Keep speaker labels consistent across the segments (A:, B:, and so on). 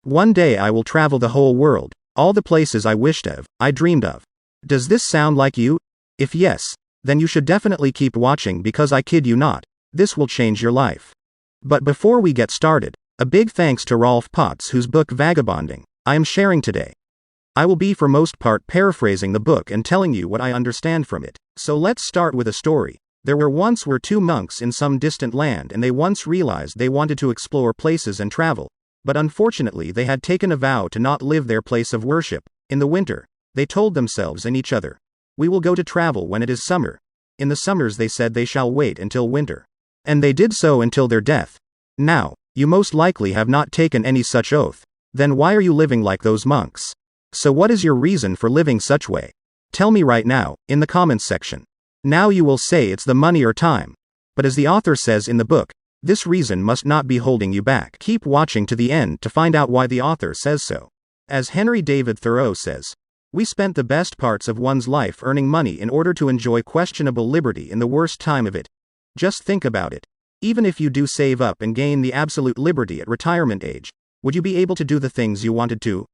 A: One day I will travel the whole world, all the places I wished of, I dreamed of. Does this sound like you? If yes, then you should definitely keep watching because I kid you not, this will change your life. But before we get started, a big thanks to Rolf Potts whose book Vagabonding, I am sharing today. I will be for most part paraphrasing the book and telling you what I understand from it. So let's start with a story. There were two monks in some distant land and they once realized they wanted to explore places and travel, but unfortunately they had taken a vow to not live their place of worship. In the winter, they told themselves and each other, "We will go to travel when it is summer." In the summers they said they shall wait until winter. And they did so until their death. Now, you most likely have not taken any such oath. Then why are you living like those monks? So what is your reason for living such way? Tell me right now, in the comments section. Now you will say it's the money or time. But as the author says in the book, this reason must not be holding you back. Keep watching to the end to find out why the author says so. As Henry David Thoreau says, we spent the best parts of one's life earning money in order to enjoy questionable liberty in the worst time of it. Just think about it. Even if you do save up and gain the absolute liberty at retirement age, would you be able to do the things you wanted to?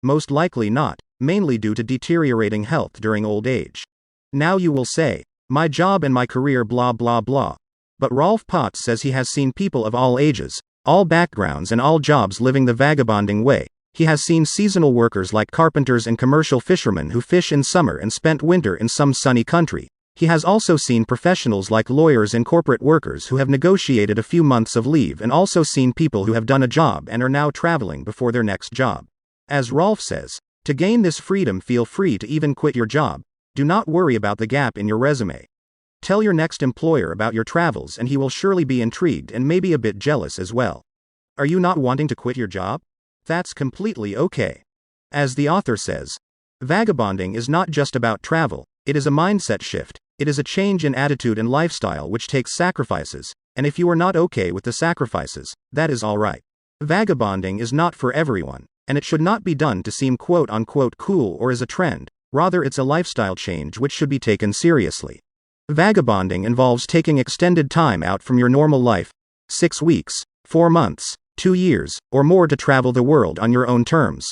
A: Most likely not, mainly due to deteriorating health during old age. Now you will say, my job and my career blah blah blah. But Rolf Potts says he has seen people of all ages, all backgrounds and all jobs living the vagabonding way. He has seen seasonal workers like carpenters and commercial fishermen who fish in summer and spent winter in some sunny country. He has also seen professionals like lawyers and corporate workers who have negotiated a few months of leave and also seen people who have done a job and are now traveling before their next job. As Rolf says, to gain this freedom feel free to even quit your job. Do not worry about the gap in your resume. Tell your next employer about your travels and he will surely be intrigued and maybe a bit jealous as well. Are you not wanting to quit your job? That's completely okay. As the author says, vagabonding is not just about travel, it is a mindset shift, it is a change in attitude and lifestyle which takes sacrifices, and if you are not okay with the sacrifices, that is alright. Vagabonding is not for everyone, and it should not be done to seem quote unquote cool or as a trend, rather it's a lifestyle change which should be taken seriously. Vagabonding involves taking extended time out from your normal life, 6 weeks, 4 months, 2 years, or more to travel the world on your own terms.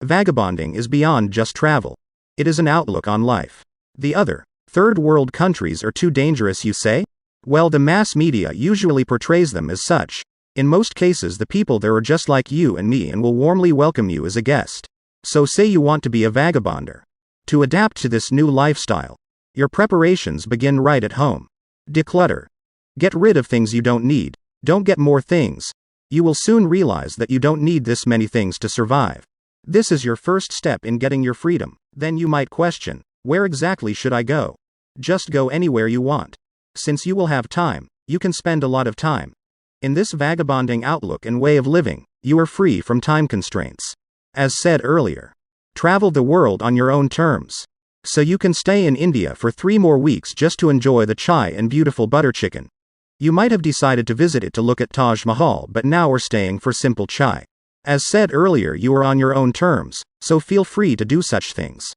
A: Vagabonding is beyond just travel. It is an outlook on life. The other, third world countries are too dangerous, you say? Well, the mass media usually portrays them as such. In most cases the people there are just like you and me and will warmly welcome you as a guest. So say you want to be a vagabonder. To adapt to this new lifestyle, your preparations begin right at home. Declutter. Get rid of things you don't need. Don't get more things. You will soon realize that you don't need this many things to survive. This is your first step in getting your freedom. Then you might question, where exactly should I go? Just go anywhere you want. Since you will have time, you can spend a lot of time. In this vagabonding outlook and way of living, you are free from time constraints. As said earlier, travel the world on your own terms. So you can stay in India for 3 more weeks just to enjoy the chai and beautiful butter chicken. You might have decided to visit it to look at Taj Mahal, but now are staying for simple chai. As said earlier, you are on your own terms, so feel free to do such things.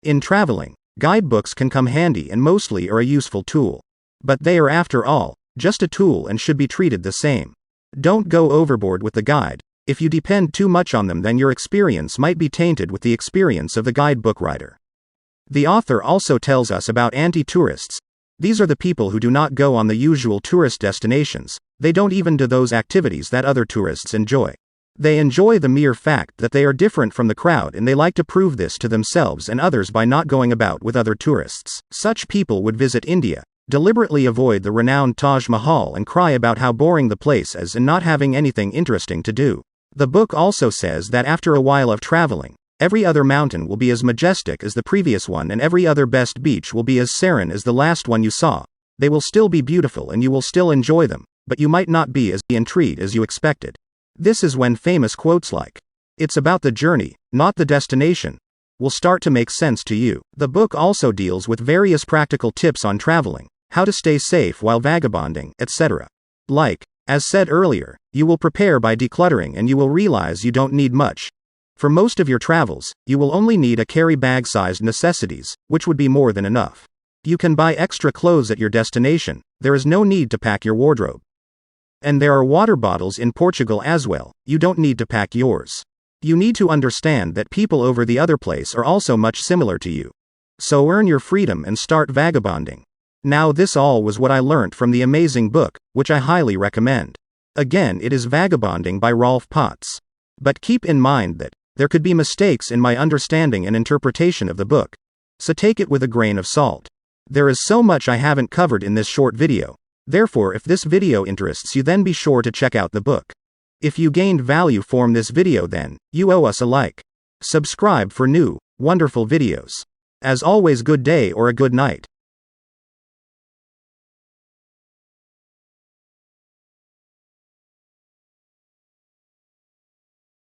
A: In traveling, guidebooks can come handy and mostly are a useful tool. But they are, after all, just a tool and should be treated the same. Don't go overboard with the guide. If you depend too much on them, then your experience might be tainted with the experience of the guidebook writer. The author also tells us about anti-tourists. These are the people who do not go on the usual tourist destinations. They don't even do those activities that other tourists enjoy. They enjoy the mere fact that they are different from the crowd, and they like to prove this to themselves and others by not going about with other tourists. Such people would visit India, deliberately avoid the renowned Taj Mahal and cry about how boring the place is and not having anything interesting to do. The book also says that after a while of traveling, every other mountain will be as majestic as the previous one and every other best beach will be as serene as the last one you saw. They will still be beautiful and you will still enjoy them, but you might not be as intrigued as you expected. This is when famous quotes like, "It's about the journey, not the destination," will start to make sense to you. The book also deals with various practical tips on traveling, how to stay safe while vagabonding, etc. Like, as said earlier, you will prepare by decluttering and you will realize you don't need much. For most of your travels, you will only need a carry bag-sized necessities, which would be more than enough. You can buy extra clothes at your destination. There is no need to pack your wardrobe. And there are water bottles in Portugal as well. You don't need to pack yours. You need to understand that people over the other place are also much similar to you. So earn your freedom and start vagabonding. Now, this all was what I learnt from the amazing book, which I highly recommend. Again, it is Vagabonding by Rolf Potts. But keep in mind that there could be mistakes in my understanding and interpretation of the book. So take it with a grain of salt. There is so much I haven't covered in this short video. Therefore, if this video interests you, then be sure to check out the book. If you gained value from this video, then you owe us a like. Subscribe for new, wonderful videos. As always, good day or a good night.